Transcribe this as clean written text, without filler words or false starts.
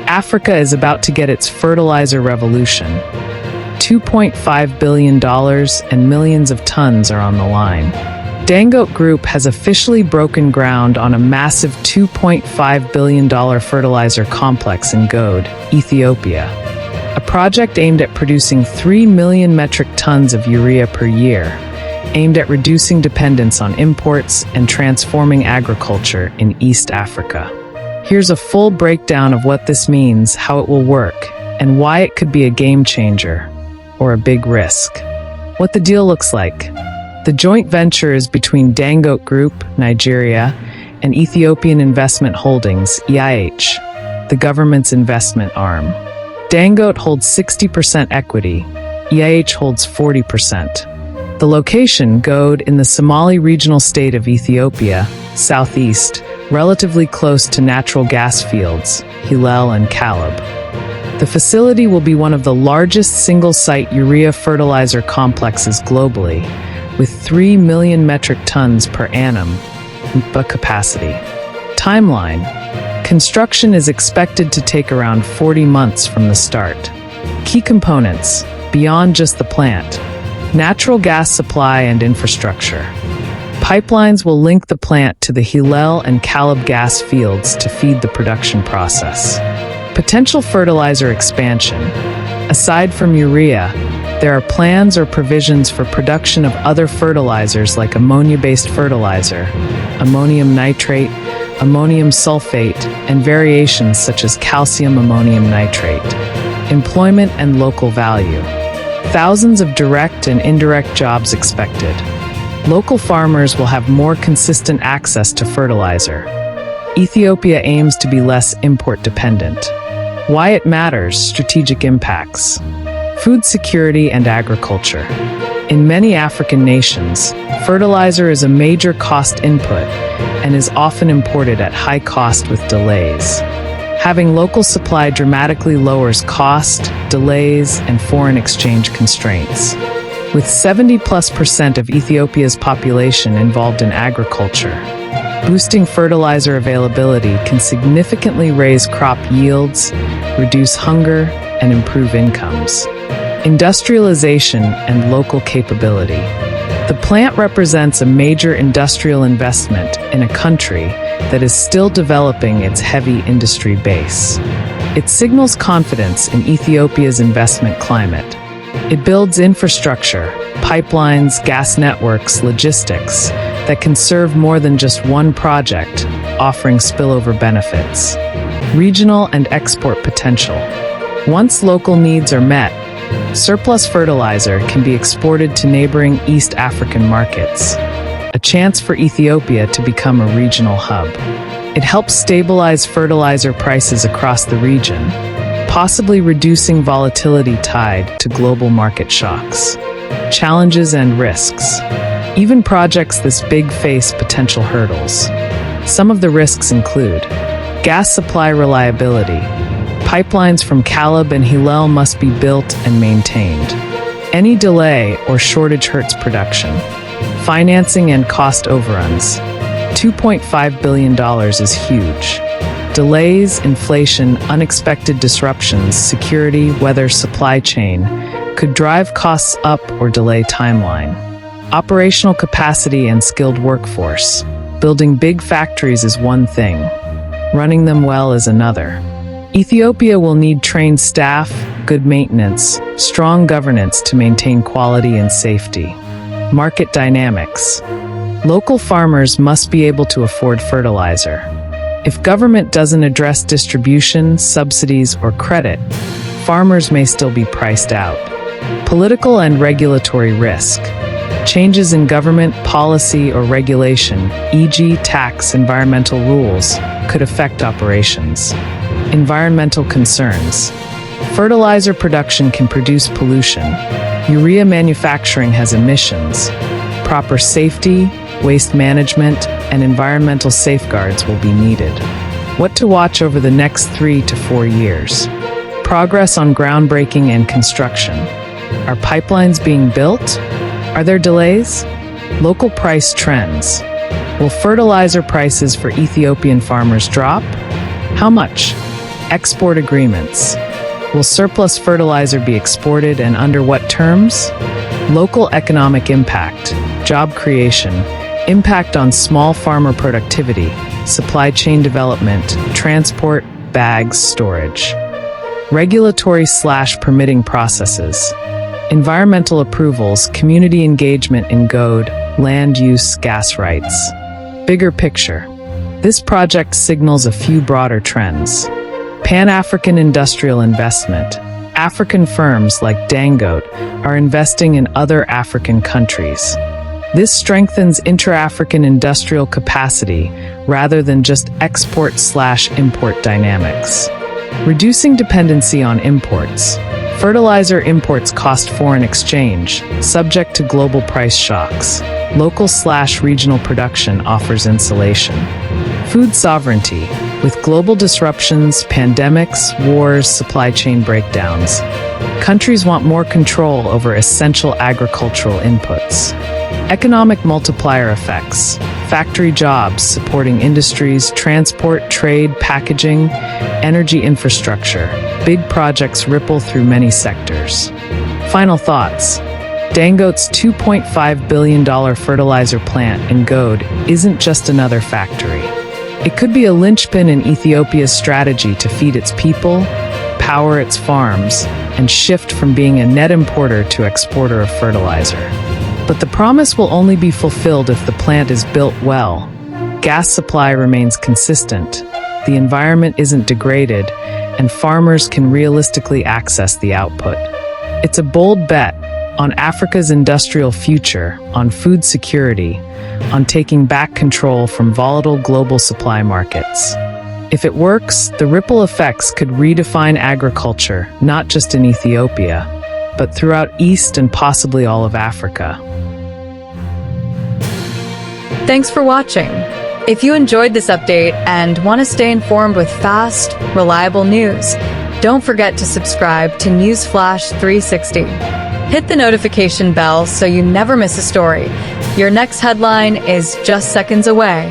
Africa is about to get its fertilizer revolution. $2.5 billion and millions of tons are on the line. Dangote Group has officially broken ground on a massive $2.5 billion fertilizer complex in Gode, Ethiopia. A project aimed at producing 3 million metric tons of urea per year, aimed at reducing dependence on imports and transforming agriculture in East Africa. Here's a full breakdown of what this means, how it will work, and why it could be a game changer, or a big risk. What the deal looks like. The joint venture is between Dangote Group, Nigeria, and Ethiopian Investment Holdings, EIH, the government's investment arm. Dangote holds 60% equity, EIH holds 40%. The location, Gode, in the Somali regional state of Ethiopia, southeast, relatively close to natural gas fields, Hillel and Caleb. The facility will be one of the largest single-site urea fertilizer complexes globally, with 3 million metric tons per annum capacity. Timeline. Construction is expected to take around 40 months from the start. Key components, beyond just the plant. Natural gas supply and infrastructure. Pipelines will link the plant to the Hillel and Caleb gas fields to feed the production process. Potential fertilizer expansion. Aside from urea, there are plans or provisions for production of other fertilizers like ammonia-based fertilizer, ammonium nitrate, ammonium sulfate, and variations such as calcium ammonium nitrate. Employment and local value. Thousands of direct and indirect jobs expected. Local farmers will have more consistent access to fertilizer. Ethiopia aims to be less import dependent. Why it matters, strategic impacts. Food security and agriculture. In many African nations, fertilizer is a major cost input and is often imported at high cost with delays. Having local supply dramatically lowers cost, delays, and foreign exchange constraints. With 70+% of Ethiopia's population involved in agriculture, boosting fertilizer availability can significantly raise crop yields, reduce hunger, and improve incomes. Industrialization and local capability. The plant represents a major industrial investment in a country that is still developing its heavy industry base. It signals confidence in Ethiopia's investment climate. It builds infrastructure, pipelines, gas networks, logistics that can serve more than just one project, offering spillover benefits. Regional and export potential. Once local needs are met, surplus fertilizer can be exported to neighboring East African markets, a chance for Ethiopia to become a regional hub. It helps stabilize fertilizer prices across the region, possibly reducing volatility tied to global market shocks. Challenges and risks. Even projects this big face potential hurdles. Some of the risks include gas supply reliability. Pipelines from Caleb and Hillel must be built and maintained. Any delay or shortage hurts production. Financing and cost overruns. $2.5 billion is huge. Delays, inflation, unexpected disruptions, security, weather, supply chain could drive costs up or delay timeline. Operational capacity and skilled workforce. Building big factories is one thing. Running them well is another. Ethiopia will need trained staff, good maintenance, strong governance to maintain quality and safety. Market dynamics. Local farmers must be able to afford fertilizer. If government doesn't address distribution, subsidies, or credit, farmers may still be priced out. Political and regulatory risk. Changes in government policy or regulation, e.g. tax, environmental rules, could affect operations. Environmental concerns. Fertilizer production can produce pollution. Urea manufacturing has emissions. Proper safety, waste management, and environmental safeguards will be needed. What to watch over the next 3 to 4 years. Progress on groundbreaking and construction. Are pipelines being built? Are there delays? Local price trends. Will fertilizer prices for Ethiopian farmers drop? How much? Export agreements. Will surplus fertilizer be exported and under what terms? Local economic impact, job creation, impact on small farmer productivity, supply chain development, transport, bags, storage. Regulatory/permitting processes. Environmental approvals, community engagement in GODE, land use, gas rights. Bigger picture. This project signals a few broader trends. Pan-African industrial investment. African firms like Dangote are investing in other African countries. This strengthens intra-African industrial capacity rather than just export/import dynamics. Reducing dependency on imports. Fertilizer imports cost foreign exchange, subject to global price shocks. Local/regional production offers insulation. Food sovereignty. With global disruptions, pandemics, wars, supply chain breakdowns, countries want more control over essential agricultural inputs. Economic multiplier effects. Factory jobs supporting industries, transport, trade, packaging, energy infrastructure. Big projects ripple through many sectors. Final thoughts. Dangote's $2.5 billion fertilizer plant in GODE isn't just another factory. It could be a linchpin in Ethiopia's strategy to feed its people, power its farms, and shift from being a net importer to exporter of fertilizer. But the promise will only be fulfilled if the plant is built well. Gas supply remains consistent, the environment isn't degraded, and farmers can realistically access the output. It's a bold bet on Africa's industrial future, on food security, on taking back control from volatile global supply markets. If it works, the ripple effects could redefine agriculture, not just in Ethiopia, but throughout East and possibly all of Africa. Thanks for watching. If you enjoyed this update and want to stay informed with fast, reliable news, don't forget to subscribe to Newsflash 360. Hit the notification bell so you never miss a story. Your next headline is just seconds away.